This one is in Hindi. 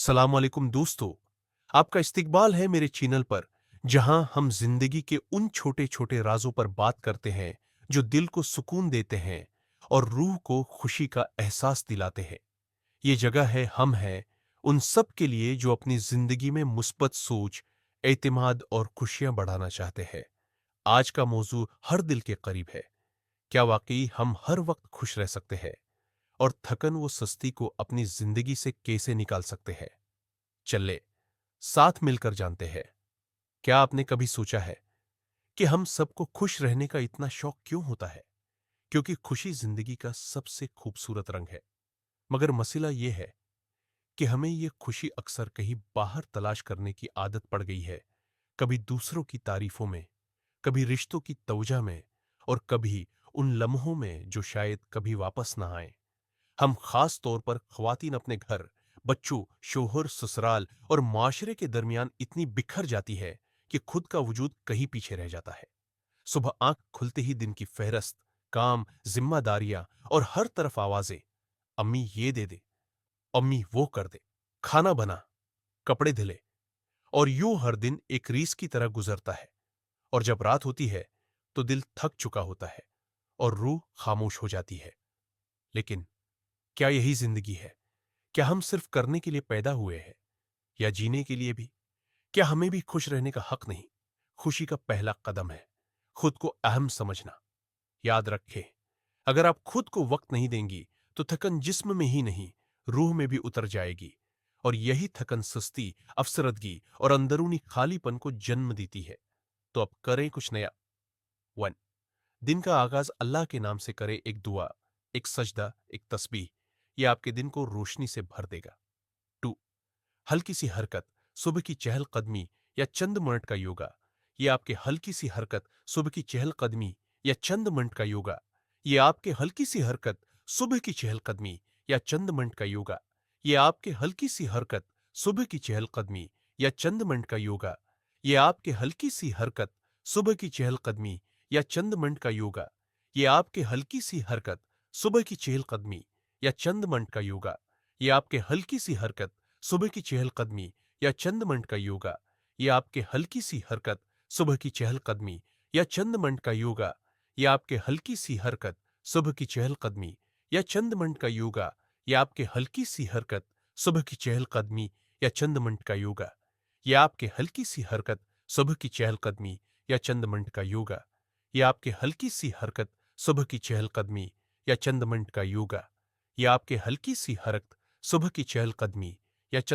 सलाम अलैकुम दोस्तों। आपका इस्तकबाल है मेरे चैनल पर, जहां हम जिंदगी के उन छोटे छोटे राजों पर बात करते हैं जो दिल को सुकून देते हैं और रूह को खुशी का एहसास दिलाते हैं। ये जगह है, हम हैं उन सब के लिए जो अपनी जिंदगी में मुस्बत सोच, एतमाद और खुशियां बढ़ाना चाहते हैं। आज का मौजू हर दिल के करीब है। क्या वाकई हम हर वक्त खुश रह सकते हैं? और थकन व सुस्ती को अपनी जिंदगी से कैसे निकाल सकते हैं? चले साथ मिलकर जानते हैं। क्या आपने कभी सोचा है कि हम सबको खुश रहने का इतना शौक क्यों होता है? क्योंकि खुशी जिंदगी का सबसे खूबसूरत रंग है। मगर मसला यह है कि हमें यह खुशी अक्सर कहीं बाहर तलाश करने की आदत पड़ गई है। कभी दूसरों की तारीफों में, कभी रिश्तों की तवजा में, और कभी उन लम्हों में जो शायद कभी वापस ना आए। हम खास तौर पर ख्वातीन अपने घर, बच्चों, शोहर, ससुराल और माशरे के दरमियान इतनी बिखर जाती है कि खुद का वजूद कहीं पीछे रह जाता है। सुबह आंख खुलते ही दिन की फेहरस्त, काम, जिम्मेदारियां और हर तरफ आवाजें, अम्मी ये दे दे, अम्मी वो कर दे, खाना बना, कपड़े धुले, और यूं हर दिन एक रीस की तरह गुजरता है। और जब रात होती है तो दिल थक चुका होता है और रूह खामोश हो जाती है। लेकिन क्या यही जिंदगी है? क्या हम सिर्फ करने के लिए पैदा हुए हैं, या जीने के लिए भी? क्या हमें भी खुश रहने का हक नहीं? खुशी का पहला कदम है खुद को अहम समझना। याद रखें, अगर आप खुद को वक्त नहीं देंगी तो थकन जिस्म में ही नहीं, रूह में भी उतर जाएगी। और यही थकन सुस्ती, अफसरदगी और अंदरूनी खालीपन को जन्म देती है। तो अब करें कुछ नया। वन, दिन का आगाज अल्लाह के नाम से करें। एक दुआ, एक सजदा, एक तस्बीह, यह आपके दिन को रोशनी से भर देगा। टू, हल्की सी हरकत, सुबह की चहलकदमी या चंद मिनट का योगा। ये आपके हल्की सी हरकत, सुबह की चहलकदमी या चंद मिनट का योगा। ये आपके हल्की सी हरकत, सुबह की चहलकदमी या चंद मिनट का योगा। ये आपके हल्की सी हरकत, सुबह की चहलकदमी या चंद मिनट का योगा। ये आपके हल्की सी हरकत, सुबह की चहलकदमी या चंद मिनट का योगा। ये आपके हल्की सी हरकत, सुबह की चहलकदमी या चंद मिनट का योगा। ये आपके हल्की सी हरकत, सुबह की चहलकदमी या चंद मिनट का योगा। ये आपके हल्की सी हरकत, सुबह की चहलकदमी या चंद मिनट का योगा। ये आपके हल्की सी हरकत, सुबह की चहलकदमी या चंद मिनट का योगा। ये आपके हल्की सी हरकत, सुबह की चहलकदमी या चंद मिनट का योगा। ये आपके हल्की सी हरकत, सुबह की चहलकदमी या चंद मिनट का योगा। ये आपके हल्की सी हरकत, सुबह की चहलकदमी या चंद मिनट का योगा। ये आपके हल्की सी हरकत, सुबह की चहलकदमी